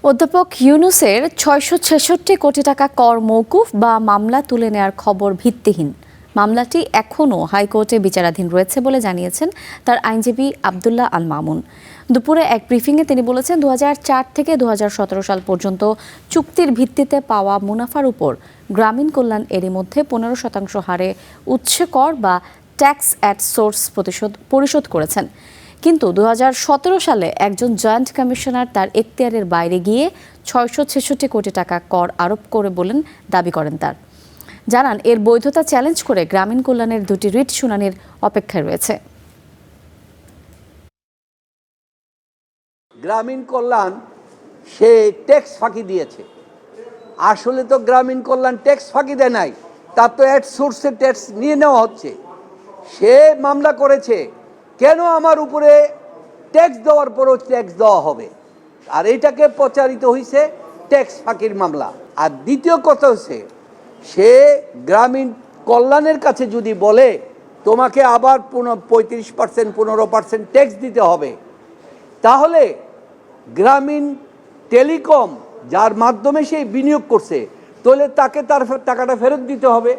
অধ্যাপক ইউনূসের ৬৬৬ কোটি টাকা কর মওকুফ বা মামলা তুলে নেয়ার খবর ভিত্তিহীন। মামলাটি এখনও হাইকোর্টে বিচারাধীন রয়েছে বলে জানিয়েছেন তার আইনজীবী আব্দুল্লাহ আল মামুন। দুপুরে এক ব্রিফিংয়ে তিনি বলেছেন ২০০৪ থেকে ২০১৭ সাল পর্যন্ত চুক্তির ভিত্তিতে পাওয়া মুনাফার উপর গ্রামীণ কল্যাণ এরই মধ্যে ১৫% হারে উৎস কর বা ট্যাক্স অ্যাট সোর্স পরিশোধ করেছেন। কিন্তু ২০১৭ সালে একজন জয়েন্ট কমিশনার তার এখতিয়ারের বাইরে গিয়ে ৬৬৬ কোটি টাকা কর আরোপ করে বলেন দাবি করেন তার। জানান এর বৈধতা চ্যালেঞ্জ করে গ্রামীণ কল্যাণের দুটি রিট শুনানির অপেক্ষায় রয়েছে। গ্রামীণ কল্যাণ সে ট্যাক্স ফাঁকি দিয়েছে। আসলে তো গ্রামীণ কল্যাণ ট্যাক্স ফাঁকি দেয় নাই, তার তো অ্যাট সোর্সে ট্যাক্স নিয়ে নেওয়া হচ্ছে। সে মামলা করেছে কেন আমার উপরে ট্যাক্স দেওয়ার পরও ট্যাক্স দেওয়া হবে, আর এইটাকে প্রচারিত হয়েছে ট্যাক্স ফাঁকির মামলা। আর দ্বিতীয় কথা হচ্ছে সে গ্রামীণ কল্যাণের কাছে যদি বলে তোমাকে আবার 35% 15% ট্যাক্স দিতে হবে, তাহলে গ্রামীণ টেলিকম যার মাধ্যমে সেই বিনিয়োগ করছে তাহলে তাকে তার টাকাটা ফেরত দিতে হবে।